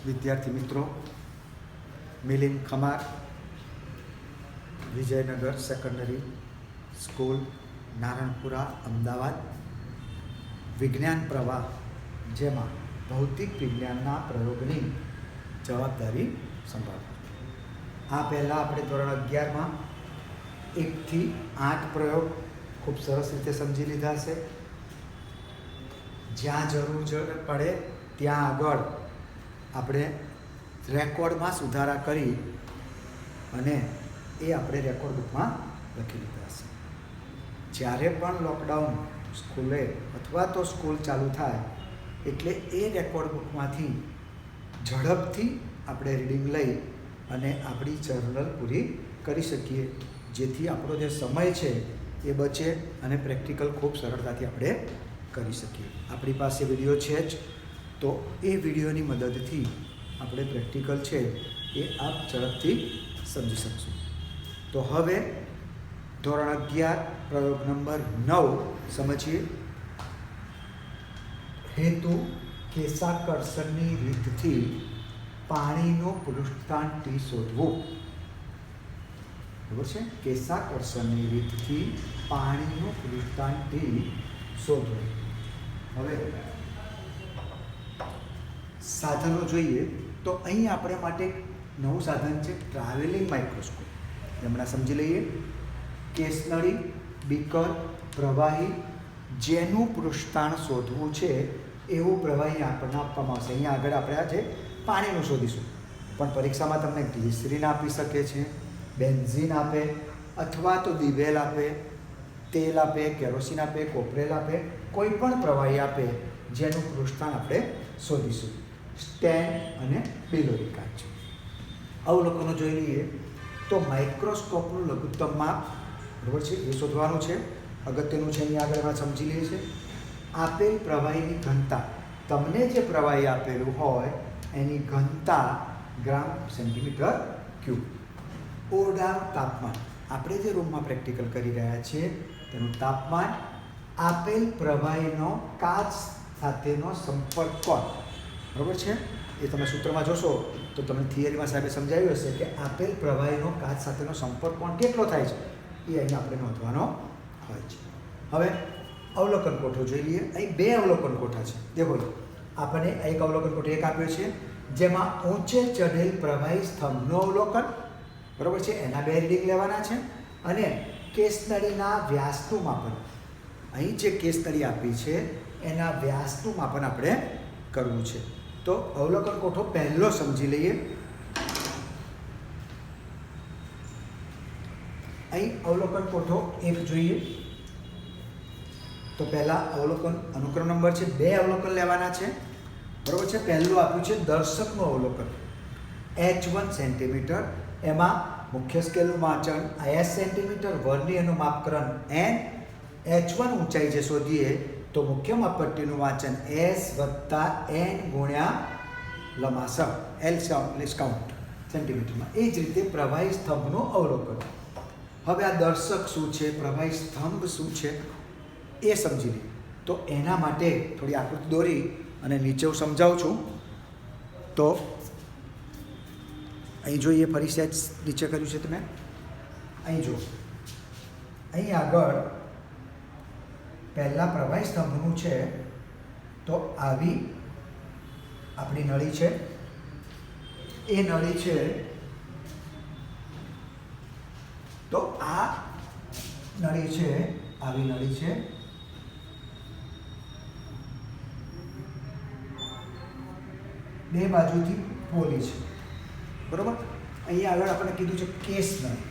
વિદ્યાર્થી મિત્રો, Milind Khamar, Vijaynagar secondary school, Naranpura, Ahmedabad. વિજ્ઞાન પ્રવાહ, જેમાં ભૌતિક વિજ્ઞાનના પ્રયોગની જવાબદારી સંભાળવા. આ પહેલાં આપણે ધોરણ 11માં 1 થી 8 પ્રયોગ ખૂબ સરસ રીતે સમજી લીધા છે. જ્યાં જરૂર પડે ત્યાં આગળ આપણે રેકોર્ડમાં સુધારા કરી અને એ આપણે રેકોર્ડ બુકમાં લખી લીધા છે. જ્યારે પણ લોકડાઉન સ્કૂલે અથવા તો સ્કૂલ ચાલુ થાય એટલે એ રેકોર્ડ બુકમાંથી ઝડપથી આપણે રીડિંગ લઈ અને આપણી જર્નલ પૂરી કરી શકીએ, જેથી આપણો જે સમય છે એ બચે અને પ્રેક્ટિકલ ખૂબ સરળતાથી આપણે કરી શકીએ. આપણી પાસે વિડીયો છે જ, તો એ વિડીયોની મદદથી આપણે પ્રેક્ટિકલ છે એ આપ ઝડપથી સમજી શકશું. તો હવે ધોરણ 11 પ્રયોગ નંબર 9 સમજીએ. હેતુ કેશાકર્ષણની રીતથી પાણીનું પૃષ્ઠતાણ ટી શોધવું. બરાબર છે? કેશાકર્ષણની રીતથી પાણીનું પૃષ્ઠતાણ ટી શોધવું. હવે સાધનો જોઈએ તો અહીં આપણે માટે નવું સાધન છે ટ્રાવેલિંગ માઇક્રોસ્કોપ. હમણાં સમજી લઈએ. કેસનળી, બીકર, પ્રવાહી, જેનું પૃષ્ઠતાણ શોધવું છે એવું પ્રવાહી આપણને આપવામાં આવશે. અહીંયા આગળ આપણે આજે પાણીનું શોધીશું, પણ પરીક્ષામાં તમને ગ્લિસરીન આપી શકે છે, બેન્ઝીન આપે, અથવા તો દિવેલ આપે, તેલ આપે, કેરોસીન આપે, કોપરેલ આપે, કોઈ પણ પ્રવાહી આપે જેનું પૃષ્ઠતાણ આપણે શોધીશું. સ્ટેન અને બિલોરી કાચ. અવલોકનો જોઈ લઈએ તો માઇક્રોસ્કોપનું લઘુત્તમ માપ, બરાબર છે, એ શોધવાનું છે. અગત્યનું છે, અહીંયા આગળ એમાં સમજી લઈએ છે. આપેલ પ્રવાહીની ઘનતા, તમને જે પ્રવાહી આપેલું હોય એની ઘનતા ગ્રામ સેન્ટીમીટર ક્યુબ. ઓરડાનું તાપમાન, આપણે જે રૂમમાં પ્રેક્ટિકલ કરી રહ્યા છીએ તેનું તાપમાન. આપેલ પ્રવાહીનો કાચ સાથેનો સંપર્ક કોણ, બરાબર છે, એ તમે સૂત્રમાં જોશો તો તમને થિયરીમાં સાહેબે સમજાવ્યું હશે કે આપેલ પ્રવાહીનો કાચ સાથેનો સંપર્ક કોણ કેટલો થાય છે એ અહીં આપણે નોંધવાનો હોય છે. હવે અવલોકન કોઠો જોઈ લઈએ. અહીં 2 અવલોકન કોઠા છે. દેખો, આપણને એક અવલોકન કોઠો એક આપ્યો છે જેમાં ઊંચે ચઢેલ પ્રવાહી સ્તંભનું અવલોકન, બરાબર છે, એના 2 રીડિંગ લેવાના છે. અને કેસનળીના વ્યાસનું માપન, અહીં જે કેસનળી આપી છે એના વ્યાસનું માપન આપણે કરવું છે. તો અવલોકન કોઠો પહેલો સમજી લઈએ. અહીં અવલોકન કોઠો 1 જોઈએ તો પહેલાં અવલોકન અનુક્રમ નંબર છે, 2 અવલોકન લેવાના છે, બરાબર છે. પહેલું આપ્યું છે દર્શકનું અવલોકન, H1 સેન્ટીમીટર. એમાં મુખ્ય સ્કેલનું વાંચન S સેન્ટીમીટર, વર્નિયરનું માપકરણ N, H1 ઊંચાઈ જે શોધીએ તો મુખ્ય માપપટ્ટીનું વાંચન S + N ગુણ્યા લંબાસર L કાઉન્ટ સેન્ટીમીટરમાં. એ જ રીતે પ્રવાહી સ્તંભનું અવલોકન. હવે આ દર્શક શું છે, પ્રવાહી સ્તંભ શું છે એ સમજી લઈએ. તો એના માટે થોડી આકૃતિ દોરી અને નીચે હું સમજાવું છું. તો અહીં જોઈએ, ફરી સેજ નીચે કર્યું છે તમે. અહીં જુઓ, અહીં આગળ પહેલાં પ્રવાહી સ્તંભનું છે તો આવી આપણી નળી છે. એ નળી છે તો આ નળી છે, આવી નળી છે. બે બાજુથી પોલી છે, બરોબર. અહીંયા આગળ આપણે કીધું છે કેસ નળી.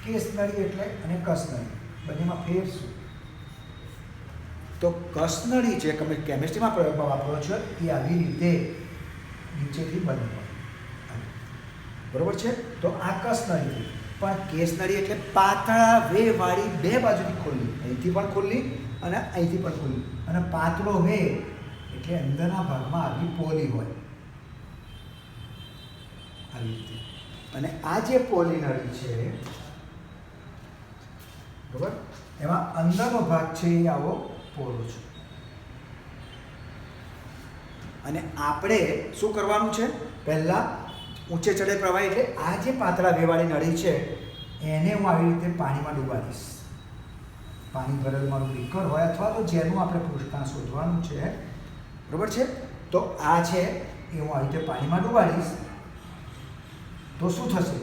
કેસ નળી એટલે અને કસ નળી, બંનેમાં ફેર શું? તો કસ નળી જે તમે કેમિસ્ટ્રીમાં પ્રયોગમાં વાપરો છો એ આવી રીતે નીચેથી બંધ હોય, બરોબર છે. તો આ કસ નળી. પણ કેસ નળી એટલે પાતળા વે વાળી, 2 બાજુથી ખુલ્લી, અહીંથી પણ ખુલ્લી અને અહીંથી પણ ખુલ્લી. અને પાતળો વે એટલે અંદરના ભાગમાં આવી પોલી હોય, આવી રીતે. અને આ જે પોલી નળી છે, બરાબર, એમાં અંદરનો ભાગ છે એ આવો પોલો છે. અને આપણે શું કરવાનું છે? પહેલાં ઊંચે ચડે પ્રવાહી એટલે આ જે પાતળા વેવાળી નળી છે એને હું આવી રીતે પાણીમાં ડૂબાડીશ. પાણી ભરેલું મારું બીકર હોય અથવા તો જેનું આપણે પૃષ્ઠાંશ શોધવાનું છે, બરાબર છે? તો આ છે એ હું આવી રીતે પાણીમાં ડૂબાડીશ. તો શું થશે?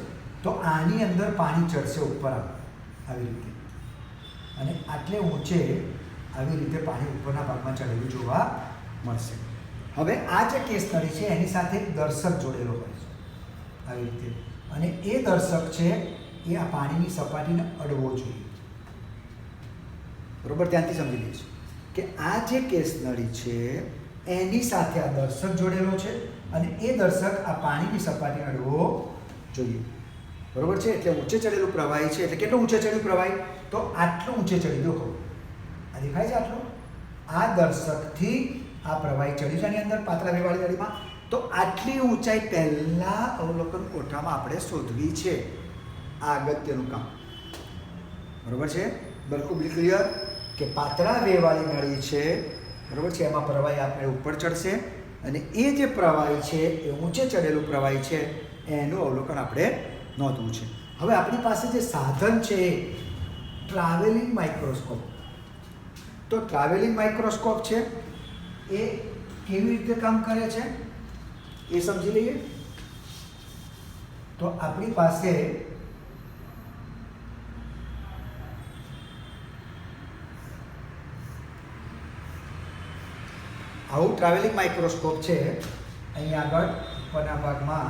તો આની અંદર પાણી ચડશે ઉપર આવી રીતે, અને આટલે ઊંચે આવી રીતે પાણી ઉપરના ભાગમાં ચડેલું જોવા મળશે. હવે આ જે કેસ નળી છે એની સાથે એક દર્શક જોડેલો હોય છે આવી રીતે, અને એ દર્શક છે એ આ પાણીની સપાટીને અડવો જોઈએ. બરોબર? ધ્યાનથી સમજી લઈશું કે આ જે કેસ નળી છે એની સાથે આ દર્શક જોડેલો છે, અને એ દર્શક આ પાણીની સપાટીને અડવો જોઈએ. બરોબર છે? એટલે ઊંચે ચડેલું પ્રવાહી છે. એટલે કેટલું ઊંચે ચડ્યું પ્રવાહી? તો આટલું ઊંચે ચડી દો. આ દેખાય છે આટલું? આ દર્શકથી આ પ્રવાહી ચડ્યું છે આની અંદર પાતળા વેવાળી નળીમાં. તો આટલી ઊંચાઈ પહેલા અવલોકન કોઠામાં આપણે શોધવી છે. આ અગત્યનું કામ. બરોબર છે? બિલકુલ ક્લિયર કે પાતળા વેવાળી નળી છે, બરોબર છે, એમાં પ્રવાહી આપણે ઉપર ચડશે, અને એ જે પ્રવાહી છે એ ઊંચે ચડેલું પ્રવાહી છે એનું અવલોકન આપણે નોંધવું છે. હવે આપણી પાસે જે સાધન છે એ ટ્રાવેલિંગ માઇક્રોસ્કોપ. તો ટ્રાવેલિંગ માઇક્રોસ્કોપ છે એ કેવી રીતે કામ કરે છે એ સમજી લઈએ. તો આપણી પાસે આવું ટ્રાવેલિંગ માઇક્રોસ્કોપ છે. અહીં આગળ ઉપરના ભાગમાં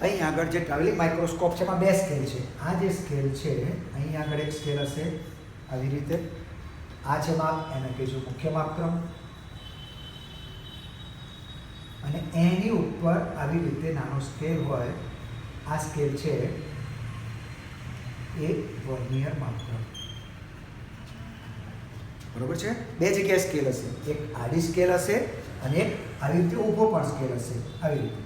અહીં આગળ જે ટ્રાવેલિંગ માઇક્રોસ્કોપ છે એમાં બે સ્કેલ છે. આ જે સ્કેલ છે અહીં આગળ એક સ્કેલ હશે આવી રીતે. આ છે માપ, એને કહીશું મુખ્ય માપક્રમ, અને એની ઉપર આવી રીતે નાનો સ્કેલ હોય. આ સ્કેલ છે એ વર્નિયર માપક્રમ. બરોબર છે? બે જગ્યાએ સ્કેલ હશે, એક આડી સ્કેલ હશે અને એક આવી રીતે ઊભો પણ સ્કેલ હશે આવી રીતે,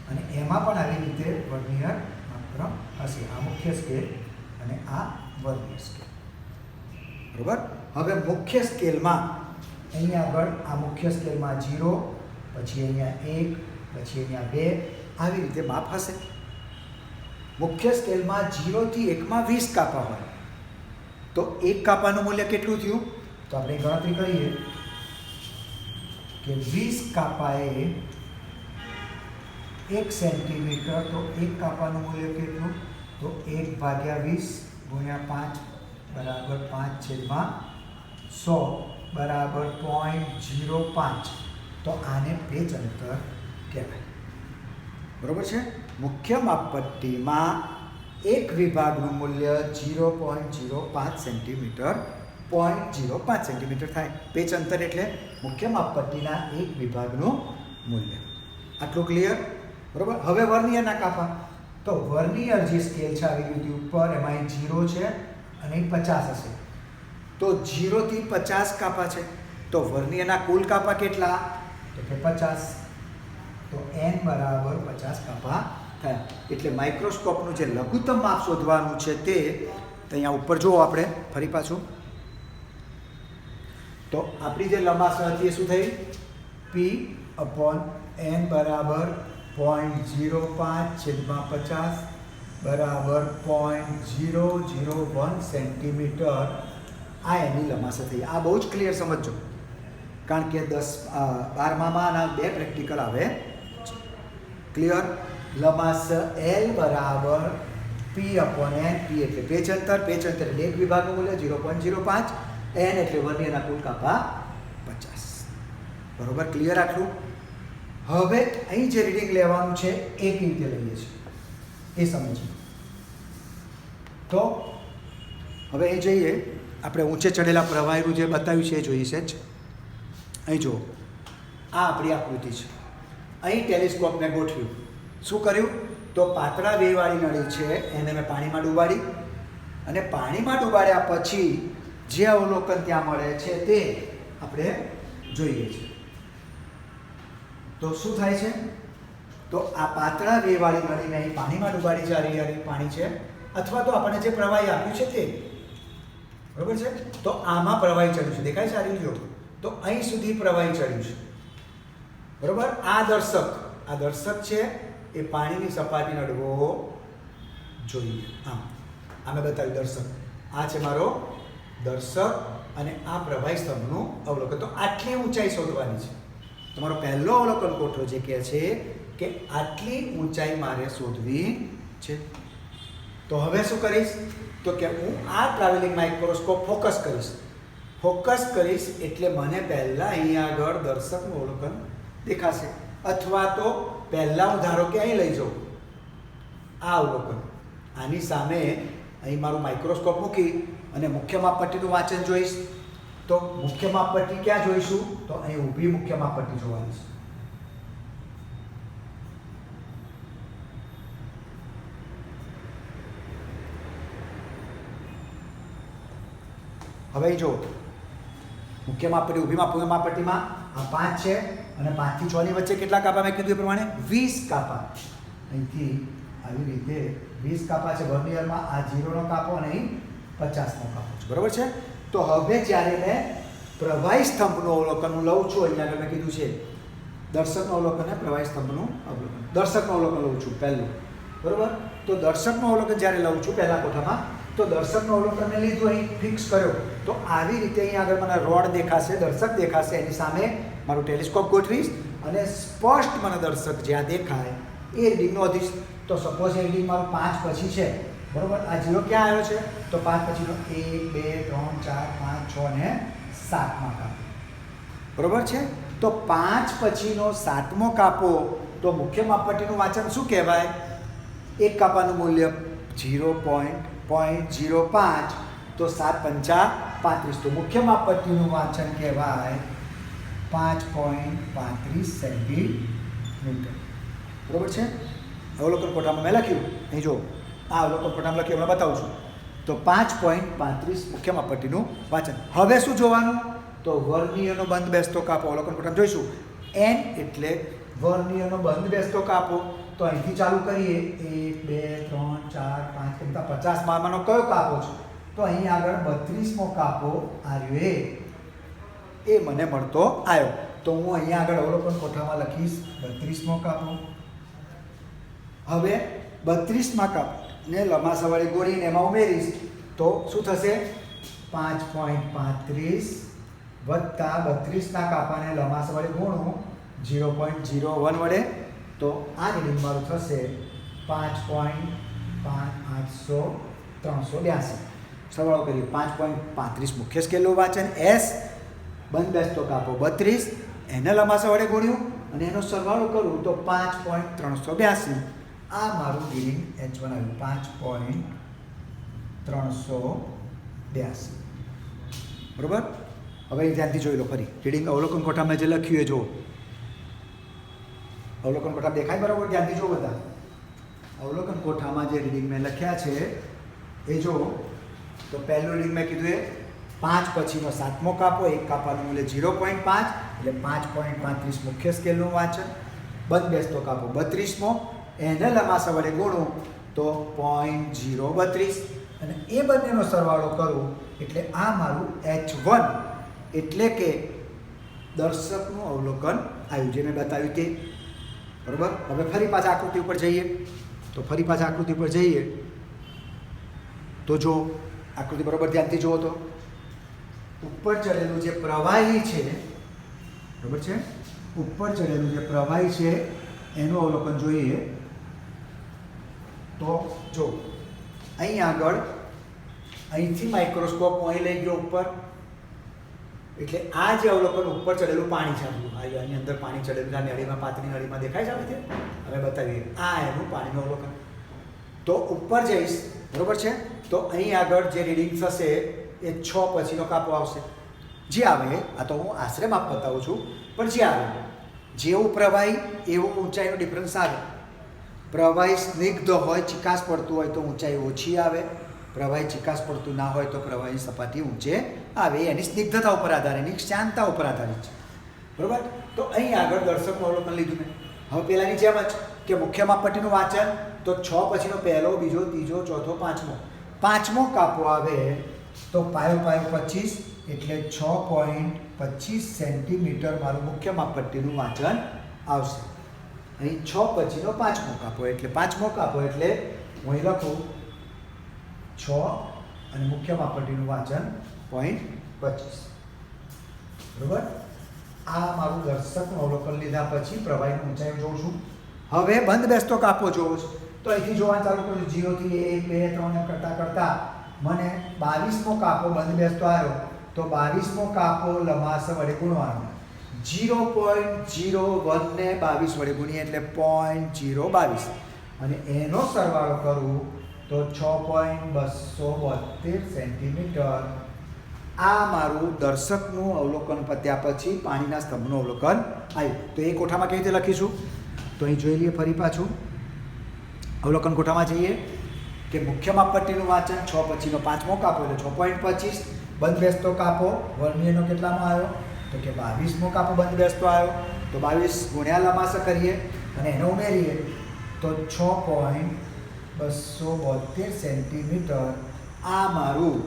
અને એમાં પણ આવી રીતે વર્નિયર માપક્રમ હશે. આ મુખ્ય સ્કેલ અને આ વર્નિયર સ્કેલ. બરોબર? હવે મુખ્ય સ્કેલમાં અહીં આગળ આ મુખ્ય સ્કેલમાં 0, પછી અહીંયા 1, પછી અહીંયા 2 આવી રીતે માપ હશે. મુખ્ય સ્કેલમાં 0 થી 1 માં 20 કાપા હોય તો એક કાપાનું મૂલ્ય કેટલું થયું? તો આપણે ગણતરી કરીએ કે 20 કાપાએ 1 સેન્ટીમીટર, તો એક કાપાનું મૂલ્ય કેટલું? તો 1/20 ગુણ્યા 5 = 5/100 બરાબર 0.05. તો આને પેચ અંતર કહેવાય. બરોબર છે? મુખ્ય માપપટ્ટીમાં એક વિભાગનું મૂલ્ય 0.05 સેન્ટીમીટર, 0.05 સેન્ટીમીટર થાય. પેચ અંતર એટલે મુખ્ય માપપટ્ટીના એક વિભાગનું મૂલ્ય. આટલું ક્લિયર? બરોબર? હવે વર્નિયરના કાપા. તો વર્નિયર જે સ્કેલ છે આવી રીતે ઉપર, એમાં 0 છે અને 50 હશે. તો 0 થી 50 કાપા છે. તો વર્નિયરના કુલ કાપા કેટલા? તો કે 50. તો n બરાબર 50 કાપા થાય. એટલે માઇક્રોસ્કોપનું જે લઘુત્તમ માપ શોધવાનું છે તે અહીંયા ઉપર જુઓ. આપણે ફરી પાછું તો આપણી જે લંબાઈ હતી એ શું થઈ? P/n બરાબર 0.05/50 બરાબર 0.001 સેન્ટીમીટર. આ એની લંબાઈ થઈ. આ બહુ જ ક્લિયર સમજજો, કારણ કે 12મામાં આના 2 પ્રેક્ટિકલ આવે. ક્લિયર? લંબાઈ L બરાબર P/n. P એટલે પેચ અંતર, પેચ અંતર એટલે એક વિભાગનું મૂલ્ય 0.05, n એટલે વર્નિયરના કુલ કાપા 50. બરોબર? ક્લિયર આટલું? હવે અહીં જે રીડિંગ લેવાનું છે એ કેવી રીતે લઈએ છીએ એ સમજીએ. તો હવે અહીં જઈએ આપણે ઊંચે ચડેલા પ્રવાહીનું જે બતાવ્યું છે એ જોઈએ છે જ. અહીં જુઓ, આ આપણી આકૃતિ છે. અહીં ટેલિસ્કોપને ગોઠવ્યું. શું કર્યું? તો પાતળા વેવાળી નળી છે એને મેં પાણીમાં ડૂબાડી, અને પાણીમાં ડૂબાડ્યા પછી જે અવલોકન ત્યાં મળે છે તે આપણે જોઈએ છીએ. તો શું થાય છે? તો આ પાતળા વેવાળી નળીને અહીં પાણીમાં ડૂબાડી છે, હરિયાળી પાણી છે, અથવા તો આપણને જે પ્રવાહી આપ્યું છે તે, બરોબર છે. તો આમાં પ્રવાહી ચડ્યું છે, દેખાય છે આ રીત જો, તો અહીં સુધી પ્રવાહી ચડ્યું છે, બરોબર. આ દર્શક છે એ પાણીની સપાટીને અડવો જોઈએ. આમે બતાવ્યું દર્શક, આ છે મારો દર્શક અને આ પ્રવાહી સ્તંભનું અવલોકન. તો આટલી ઊંચાઈ શોધવાની છે. તમારો પહેલો અવલોકન કોઠો જે કહે છે કે આટલી ઊંચાઈ મારે શોધવી છે. તો હવે શું કરીશ તો કે હું આ ટ્રાવેલિંગ માઇક્રોસ્કોપ ફોકસ કરીશ એટલે મને પહેલાં અહીંયા આગળ દર્શકનું અવલોકન દેખાશે, અથવા તો પહેલાં હું ધારો કે અહીં લઈ જાઉં આ અવલોકન, આની સામે અહીં મારું માઇક્રોસ્કોપ મૂકી અને મુખ્ય માપપટ્ટીનું વાંચન જોઈશ. તો મુખ્ય માપપટ્ટી ક્યાં જોઈશું તો અહીં ઊભી મુખ્ય માપપટ્ટી જોવાની છે. હવે જો મુખ્ય માપપટ્ટી ઊભી માપપટ્ટીમાં આ 5 છે અને 5 થી 6 ની વચ્ચે કેટલા કાપા મેં કીધું એ પ્રમાણે 20 કાપા. અહીંથી આવી રીતે 20 કાપા છે વર્નિયરમાં. આ 0 નો કાપો અને અહીં 50 નો કાપો છે, બરોબર છે. તો હવે જ્યારે મેં પ્રવાહી સ્તંભનું અવલોકન હું લઉં છું, અહીંયા આગળ મેં કીધું છે દર્શકનું અવલોકન અને પ્રવાહી સ્તંભનું અવલોકન. દર્શકનું અવલોકન લઉં છું પહેલું, બરોબર. તો દર્શકનું અવલોકન જ્યારે લઉં છું પહેલા કોઠામાં, તો દર્શકનું અવલોકન મેં લીધું, અહીં ફિક્સ કર્યો. તો આવી રીતે અહીંયા આગળ મને રોડ દેખાશે, દર્શક દેખાશે, એની સામે મારું ટેલિસ્કોપ ગોઠવીશ અને સ્પષ્ટ મને દર્શક જ્યાં દેખાય એ રીડિંગ નોંધીશ. તો સપોઝ એ રીડિંગ મારું 5 પછી છે, બરોબર. આ 0 ક્યાં આવ્યો છે તો 5 પછીનો 1 2 3 4 5 6 ને 7મો કાપો, બરોબર છે. તો 5 પછીનો 7મો કાપો, તો મુખ્ય માપપટ્ટીનું વાંચન શું કહેવાય? એક કાપાનું મૂલ્ય 0.05, તો 7 પંચા 35. તો મુખ્ય માપપટ્ટીનું વાંચન કહેવાય 5.35 સેન્ટીમીટર, બરોબર છે. અવલોકન કોઠામાં મેં લખ્યું, અહીં જો આ અવલોકન કોઠામાં લખ્યું, હમણાં બતાવું છું. તો 5.35 મુખ્ય માપપટ્ટીનું વાંચન. હવે શું જોવાનું તો વર્નિયરનો બંધ બેસતો કાપો. અવલોકન કોઠામાં જોઈશું n એટલે વર્નિયરનો બંધ બેસતો કાપો. તો અહીંથી ચાલુ કરીએ 1 2 3 4 5 કરતા 50 મારમાંનો કયો કાપો છે તો અહીં આગળ 32મો કાપો આવ્યો એ મને મળતો આવ્યો. તો હું અહીંયા આગળ અવલોકન કોઠામાં લખીશ 32મો કાપો. હવે 32મા કાપને લંબાસવાળી ગોળીને એમાં ઉમેરીશ તો શું થશે 5.35 વત્તા 32ના કાપાને લંબાસવાળી ગુણું 0.01 વડે, તો આ રીડિંગ મારું થશે 5.382. સરવાળો કરીએ 5.35 મુખ્ય સ્કેલનું વાંચન, S બંધ બેસતો કાપો 32, એને લંબાસા વડે ગુણ્યું અને એનો સરવાળો કરું તો 5.382. આ મારું રીડિંગ H1 આવ્યું 5.382, બરોબર. હવે ધ્યાનથી જોઈ લો ફરી રીડિંગ અવલોકન કોઠામાં જે લખ્યું એ જુઓ. અવલોકન કોઠા દેખાય બરાબર? ધ્યાનથી જો બધા. અવલોકન કોઠામાં જે રીડિંગ મેં લખ્યા છે એ જો. તો પહેલું રીડિંગ મેં કીધું એ 5 પછીનો 7મો કાપો, એક કાપાનું મૂલ્ય 0.5 એટલે 5.35 મુખ્ય સ્કેલનું વાંચન, બંધ બેસતો કાપો 32મો, એને લંબાસા વડે ગુણું તો 0.032 અને એ બંનેનો સરવાળો કરું એટલે આ મારું H1 એટલે કે દર્શકનું અવલોકન આવ્યું જે મેં બતાવ્યું તે, બરાબર. હવે ફરી પાછા આકૃતિ ઉપર જઈએ તો જો આકૃતિ બરાબર ધ્યાનથી જુઓ તો ઉપર ચડેલું જે પ્રવાહી છે, બરાબર છે, ઉપર ચડેલું જે પ્રવાહી છે એનું અવલોકન જોઈએ. તો જો અહીં આગળ અહીંથી માઇક્રોસ્કોપ અહીં લઈ ગયો ઉપર, એટલે આ જે અવલોકન ઉપર ચડેલું પાણી છે, આની અંદર પાણી ચડેલું છે, નળીમાં પાતળી નળીમાં દેખાય છે આવી રીતે. હવે બતાવીએ આ એનું પાણીનું અવલોકન. તો ઉપર જઈશ, બરોબર છે. તો અહીં આગળ જે રીડિંગ થશે એ 6 પછીનો કાપો આવશે. જે આવે આ તો હું આશરે માપ બતાવું છું, પણ જે આવે જેવું પ્રવાહી એવું ઊંચાઈનો ડિફરન્સ આવે. પ્રવાહી સ્નિગ્ધ હોય, ચિકાસ પડતું હોય તો ઊંચાઈ ઓછી આવે, પ્રવાહી ચિકાસ પડતું ના હોય તો પ્રવાહી સપાટી ઊંચે આવે. એની સ્નિગ્ધતા ઉપર આધાર, એની શાંતતા ઉપર આધારિત છે, બરાબર. તો અહીં આગળ દર્શકનું અવલોકન લીધું મેં. હવે પહેલાંની જેમ જ કે મુખ્ય માપપટ્ટીનું વાંચન તો 6 પછીનો પહેલો બીજો ત્રીજો ચોથો પાંચમો કાપો આવે તો પાયો 25 એટલે 6.25 સેન્ટીમીટર મારું મુખ્ય માપપટ્ટીનું વાંચન આવશે. અહીં 6 પછીનો પાંચમો કાપો એટલે હું અહીં લખું 6 અને મુખ્ય માપપટ્ટીનું વાંચન 0.25. બરોબર. આ મારું દર્શકનું અવલોકન લીધા પછી પ્રવાહીની ઊંચાઈ જોઉં છું. હવે બંધ બેસતો કાપો જોઉં છું તો અહીંથી જોવાનું ચાલુ કરું. 0 થી 1 2 3 એમ કરતા મને 22મો કાપો બંધ બેસતો આવ્યો તો 22મો કાપો લંબાસ વડે ગુણવાનો. 0.01 ને 22 વડે ગુણીએ એટલે 0.022 અને એનો સરવાળો કરું તો 6.272 સેન્ટીમીટર. આ મારું દર્શકનું અવલોકન પત્યા પછી પાણીના સ્તંભનું અવલોકન આવ્યું. તો એ કોઠામાં કેવી રીતે લખીશું તો અહીં જોઈ લઈએ ફરી પાછું. અવલોકન કોઠામાં જઈએ કે મુખ્ય માપપટ્ટીનું વાંચન 6 પછીનો પાંચમો કાપો એટલે 6.25. બંધ બેસતો કાપો વર્નિયરનો કેટલામાં આવ્યો તો કે 22મો કાપો બંધ બેસતો આવ્યો તો 22 ગુણ્યા લંબાસ કરીએ અને એને ઉમેરીએ તો 6.272 સેન્ટીમીટર. આ મારું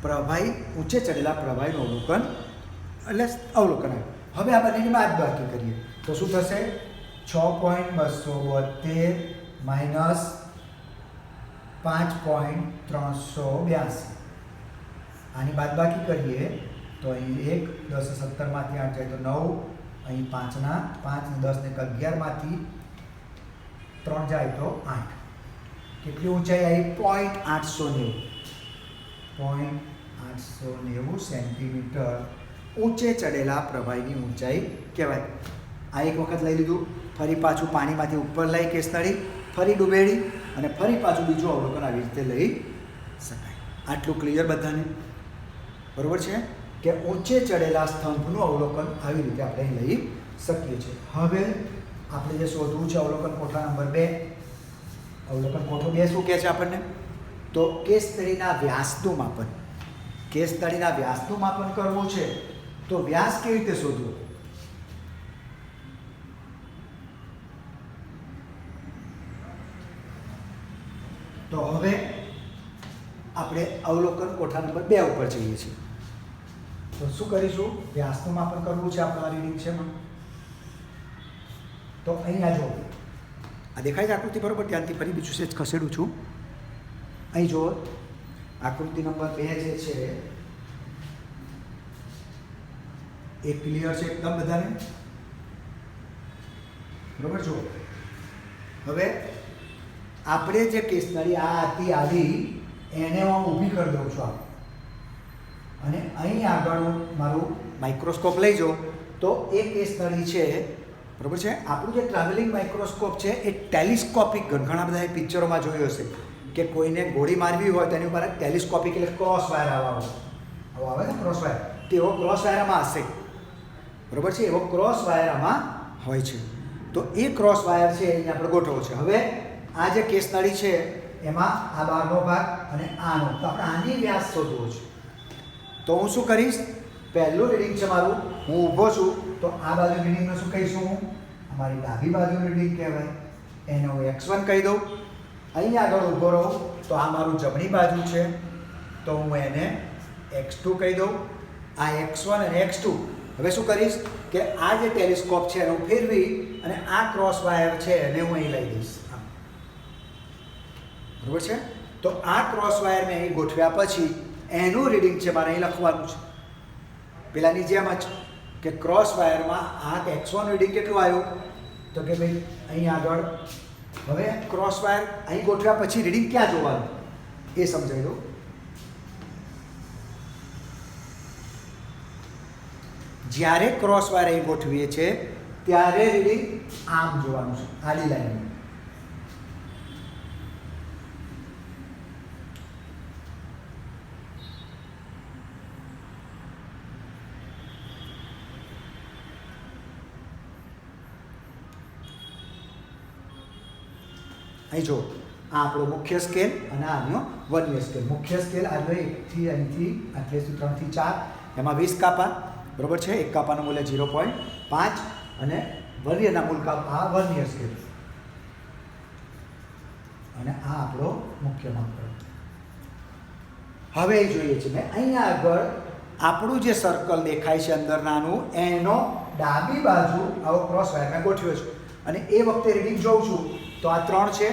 પ્રવાહી ઊંચે ચડેલા પ્રવાહીનું અવલોકન આવ્યું. હવે આ બંનેની બાદબાકી કરીએ તો શું થશે 6.272 માઇનસ 5.382. આની બાદબાકી કરીએ તો અહીં 1 10 17માંથી 8 જાય તો 9, અહીં 5 ને 10 ને 11માંથી 3 જાય તો 8. કેટલી ઊંચાઈ આવી 0.890 સેન્ટીમીટર ઊંચે ચડેલા પ્રવાહીની ઊંચાઈ કહેવાય. આ એક વખત લઈ લીધું. ફરી પાછું પાણીમાંથી ઉપર લઈ કેસનળી ફરી ડૂબેડી અને ફરી પાછું બીજું અવલોકન આવી રીતે લઈ શકાય. આટલું ક્લિયર બધાને? બરાબર છે કે ઊંચે ચડેલા સ્તંભનું અવલોકન આવી રીતે આપણે લઈ શકીએ છીએ. હવે આપણે જે શોધવું છે અવલોકન કોઠા નંબર 2. અવલોકન કોઠો 2 શું કહે છે આપણને તો કેસનળીના વ્યાસનું માપન. કેસનળીના વ્યાસનું માપન કરવું છે તો વ્યાસ કેવી રીતે શોધવો? તો હવે આપણે અવલોકન કોઠા નંબર 2 ઉપર જઈએ છીએ. તો શું કરીશું? વ્યાસનું માપન કરવું છે. આપણે આ રીડિંગ છે તો અહીંયા જો આ દેખાય છે આકૃતિ બરોબર? ત્યાંથી ફરી બીજું સેજ ખસેડું છું. અહીં જો આકૃતિ નંબર 2 જે છે એ ક્લિયર છે એકદમ બધાને? બરોબર. જો હવે આપણે જે કેસનળી આ હતી આવી એને હું ઊભી કરી દઉં છું અને અહીં આગળ મારું માઇક્રોસ્કોપ લઈ જાઉં તો એ કેસનળી છે. બરાબર છે. આપણું જે ટ્રાવેલિંગ માઇક્રોસ્કોપ છે એ ટેલિસ્કોપિક ઘણા બધા પિક્ચરોમાં જોયું હશે કે કોઈને ગોળી મારવી હોય તેની ઉપર ટેલિસ્કોપિક એટલે ક્રોસ વાયર આવો આવે ને ક્રોસ વાયર, તેવો ક્રોસ વાયર આમાં હશે. બરાબર છે. એવો ક્રોસ વાયર આમાં હોય છે. તો એ ક્રોસ વાયર છે અહીંયા આપણે ગોઠવો છે. હવે આ જે કેસનળી છે એમાં આ બહારનો ભાગ અને આનો, તો આપણે આની વ્યાસ શોધવો છે. તો હું શું કરીશ? પહેલું રીડિંગ છે મારું, હું ઊભો છું તો આ બાજુ રીડિંગનું શું કહીશું? અમારી ડાબી બાજુનું રીડિંગ કહેવાય. એને હું x1 કહી દઉં. અહીં આગળ ઊભો રહું તો આ મારું જમણી બાજુ છે તો હું એને x2 કહી દઉં. આ x1 અને x2. હવે શું કરીશ કે આ જે ટેલિસ્કોપ છે એને હું ફેરવી અને આ ક્રોસ વાયર છે એને હું અહીં લઈ દઈશ. બરાબર છે. તો આ ક્રોસ વાયર મેં અહીં ગોઠવ્યા પછી એનું રીડિંગ છે મારે અહીં લખવાનું છે. પેલાની જેમ જ કે ક્રોસ વાયરમાં આ x1 રીડિંગ કેટલું આવ્યું તો કે ભાઈ અહીં આગળ. હવે ક્રોસ વાયર અહીં ગોઠવ્યા પછી રીડિંગ ક્યાં જોવાનું એ સમજાવી દઉં. જ્યારે ક્રોસ વાયર અહીં ગોઠવીએ છીએ ત્યારે રીડિંગ આમ જોવાનું છે, આડી લાઈન. અહીં જો આ આપણો મુખ્ય સ્કેલ અને આનો વર્નિયર સ્કેલ. મુખ્ય સ્કેલ આ જો 1 થી અહીંથી એટલે 3 થી 4 એમાં 20 કાપા. બરાબર છે. એક કાપાનું મૂલ્ય 0.5 અને વર્નિયરના મૂળ કાપા આ વર્નિયર સ્કેલ. અને આ આપણો મુખ્ય માપદંડ. હવે જોઈએ છે મેં અહીંયા આગળ આપણું જે સર્કલ દેખાય છે અંદર નાનું એનો ડાબી બાજુ આવો ક્રોસ વાયર મેં ગોઠવ્યો છે અને એ વખતે રીડિંગ જોઉં છું તો આ 3 છે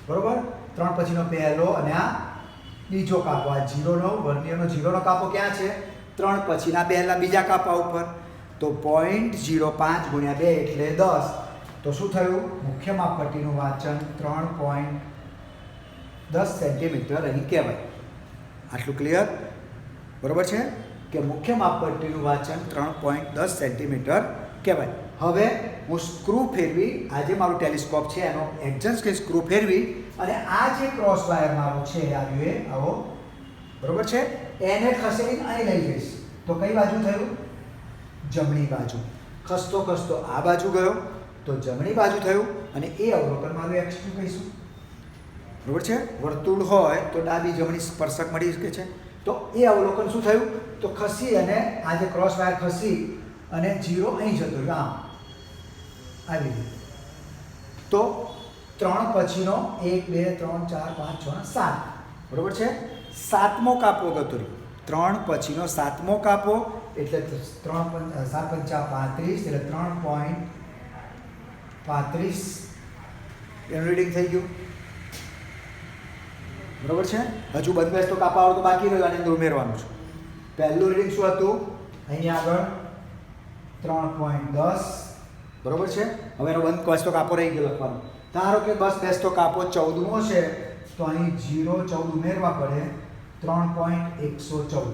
બરોબર. 3 પછીનો પહેલો અને આ બીજો કાપો. આ 0નો વર્નિયરનો 0નો કાપો ક્યાં છે? 3 પછીના બીજા કાપા ઉપર. તો 0.05 ગુણ્યા 2 એટલે 10. તો શું થયું? મુખ્ય માપપટ્ટીનું વાંચન 3.10 સેન્ટીમીટર અહીં કહેવાય. આટલું ક્લિયર? બરોબર છે કે મુખ્ય માપપટ્ટીનું વાંચન 3.10 સેન્ટીમીટર કહેવાય. હવે હું સ્ક્રૂ ફેરવી, આ જે મારું ટેલિસ્કોપ છે એનો એડજસ્ટ કરી સ્ક્રૂ ફેરવી અને આ જે ક્રોસ વાયર મારો છે આવ્યો એ આવો બરોબર છે એને ખસેડીને અહીં લઈ જઈશ. તો કઈ બાજુ થયું? જમણી બાજુ. ખસતો ખસતો આ બાજુ ગયો તો જમણી બાજુ થયું અને એ અવલોકન મારું x2 કહીશું. બરોબર છે. વર્તુળ હોય તો ડાબી જમણી સ્પર્શક મળી શકે છે. તો એ અવલોકન શું થયું? તો ખસી અને આ જે ક્રોસ વાયર ખસી અને 0 અહીં જતો રહ્યો. આમ આવી રીતે. તો 3 પછીનો 1 2 3 4 5 6 7 બરોબર છે. 7મો કાપો ગતો રહ્યો. 3 પછીનો 7મો કાપો એટલે 3 7 5 35 એટલે 3.35 એનું રીડિંગ થઈ ગયું. બરોબર છે. હજુ બંધ તો કાપા તો બાકી રહ્યો આની અંદર ઉમેરવાનું છે. પહેલું રીડિંગ શું હતું? અહીંયા આગળ 3.10 બરોબર છે. હવે એનો બંધ બેસતો કાપો રહી ગયો લખવાનો. ધારો કે બસ બેસતો કાપો 14મો છે તો અહીં 0 14 ઉમેરવા પડે 3.114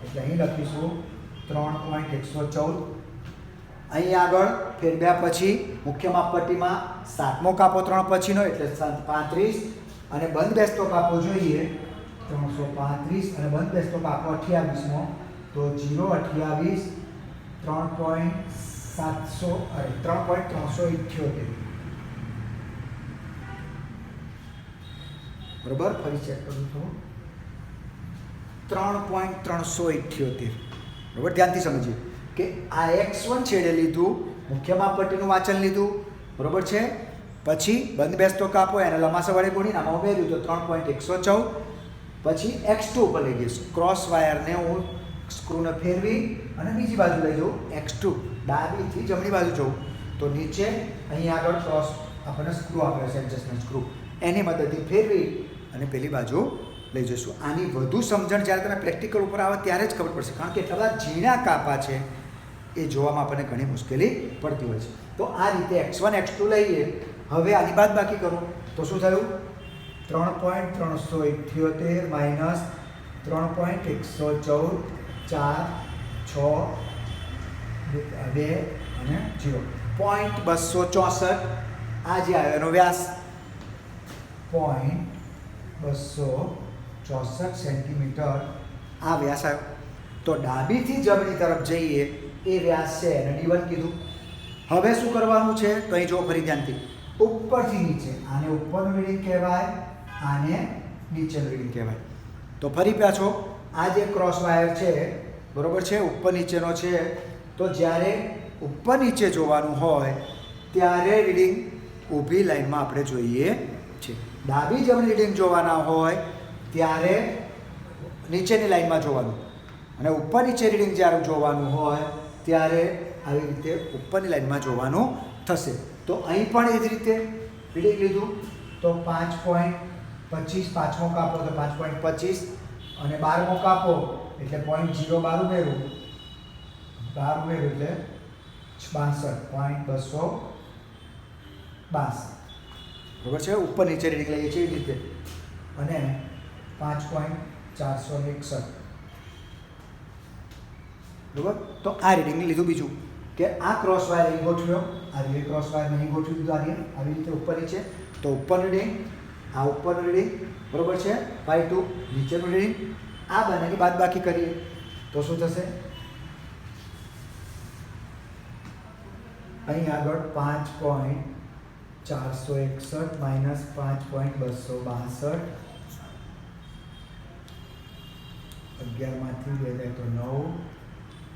એટલે અહીં લખીશું 3.114. અહીં આગળ ફેરવ્યા પછી મુખ્ય માપપટ્ટીમાં 7મો કાપો 3 પછીનો એટલે 35 અને બંધ બેસતો કાપો જોઈએ 335 અને બંધ બેસતો કાપો 28મો તો 0.28 3.378 બરોબર. ફરી ચેક કરું છું. 3.378 બરોબર. ધ્યાનથી સમજીએ કે આ x1 છેડે લીધું, મુખ્ય માપપટ્ટીનું વાંચન લીધું બરોબર છે. પછી બંધ બેસતો કાપો એને લંબાસા વડે ગુણીને આમાં ઉમેર્યું તો 3.114. પછી x2 ઉપર લઈ જઈશ. ક્રોસ વાયરને હું સ્ક્રૂને ફેરવી અને બીજી બાજુ લઈ જાઉં. x2 ડાબીથી જમણી બાજુ જવું તો નીચે અહીં આગળ ક્રોસ આપણને સ્ક્રૂ આપેલો છે એડજસ્ટમેન્ટ સ્ક્રૂ એની મદદથી ફેરવી અને પેલી બાજુ લઈ જઈશું. આની વધુ સમજણ જ્યારે તમે પ્રેક્ટિકલ ઉપર આવે ત્યારે જ ખબર પડશે, કારણ કે એટલા બધા ઝીણા કાપા છે એ જોવામાં આપણને ઘણી મુશ્કેલી પડતી હોય છે. તો આ રીતે x1 x2 લઈએ. હવે આની બાદબાકી કરો તો શું થયું? 3.378 માઇનસ 3.114 4 6 2 અને 0 0.264 આ જે આવ્યો એનો વ્યાસ 0.264 સેન્ટીમીટર આ વ્યાસ આવ્યો. તો ડાબીથી જમણી તરફ જઈએ એ વ્યાસ છે એને d1 કીધું. હવે શું કરવાનું છે તો અહીં જો ફરી ધ્યાનથી ઉપરથી નીચે. આને ઉપરનું રીડિંગ કહેવાય, આને નીચેનું રીડિંગ કહેવાય. તો ફરી પાછો આ જે ક્રોસ વાયર છે બરોબર છે ઉપર નીચેનો છે. તો જ્યારે ઉપર નીચે જોવાનું હોય ત્યારે રીડિંગ ઊભી લાઈનમાં આપણે જોઈએ છે. ડાબી જમણી રીડિંગ જોવાના હોય ત્યારે નીચેની લાઈનમાં જોવાનું અને ઉપર નીચે રીડિંગ જ્યારે જોવાનું હોય ત્યારે આવી રીતે ઉપરની લાઈનમાં જોવાનું થશે. તો અહીં પણ એ જ રીતે રીડિંગ લીધું તો 5.25 પાંચમો કાપો તો 5.25 અને 12મો કાપો એટલે 0.12 ઉમેરું 12 ઉમેરું એટલે 62.262 બરાબર છે. ઉપર નીચે રીડિંગ લઈએ છીએ એવી રીતે અને 5.461 બરાબર. તો આ રીડિંગ લીધું. બીજું કે આ ક્રોસ વાયર અહીં ગોઠવ્યો, આ રીતે ક્રોસ વાયર અહીં ગોઠવી દીધું આવી રીતે ઉપર નીચે. તો ઉપરનું રીડિંગ, આ ઉપરનું રીડિંગ બરાબર છે 5.2, નીચેનું રીડિંગ. આ બંનેની બાદબાકી કરીએ તો શું થશે? અહીં આગળ 5.461 માઇનસ 5.262 11માંથી 2 જાય તો 9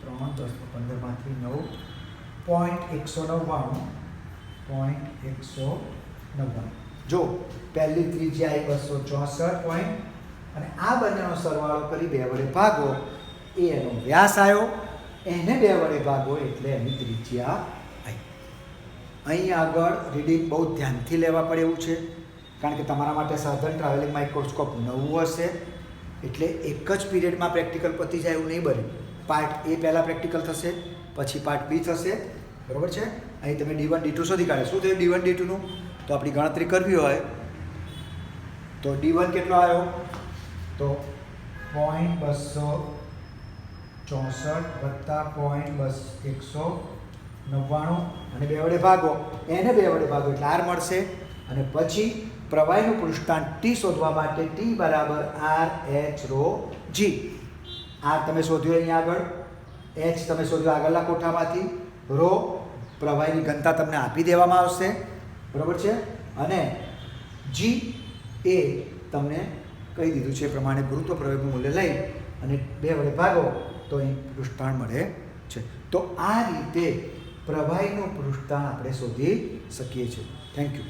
3 10 15માંથી 9 0.199 જો પહેલી ત્રિજ્યા એ 264 પોઈન્ટ અને આ બંનેનો સરવાળો કરી 2 વડે ભાગો એ એનો વ્યાસ આવ્યો, એને 2 વડે ભાગો એટલે એની ત્રિજ્યા આવી. અહીં આગળ રીડિંગ બહુ ધ્યાનથી લેવા પડે એવું છે, કારણ કે તમારા માટે સાધન ટ્રાવેલિંગ માઇક્રોસ્કોપ નવું હશે એટલે એક જ પીરિયડમાં પ્રેક્ટિકલ પતી જાય એવું નહીં બને. પાર્ટ એ પહેલાં પ્રેક્ટિકલ થશે, પછી પાર્ટ બી થશે, બરાબર છે. અહીં તમે D1 D2 શોધી કાઢે. શું થયું D1 D2નું? તો આપણી ગણતરી કરવી હોય તો D1 કેટલો આવ્યો? તો 0.264 વત્તા 0.199 અને 2 વડે ભાગો, એને 2 વડે ભાગો એટલે R મળશે. અને પછી પ્રવાહીનું પૃષ્ઠાંક T શોધવા માટે T બરાબર RH ρg. R તમે શોધ્યો અહીંયા આગળ, H તમે શોધ્યો આગળના કોઠામાંથી, ρ પ્રવાહીની ઘનતા તમને આપી દેવામાં આવશે, બરાબર છે. અને G એ તમને કહી દીધું છે એ પ્રમાણે ગુરુત્વ પ્રયોગનું મૂલ્ય લઈ અને 2 વડે ભાગો તો અહીં પૃષ્ઠાંક મળે છે. તો આ રીતે પ્રવાહીનું પૃષ્ઠાંક આપણે શોધી શકીએ છીએ. Thank you.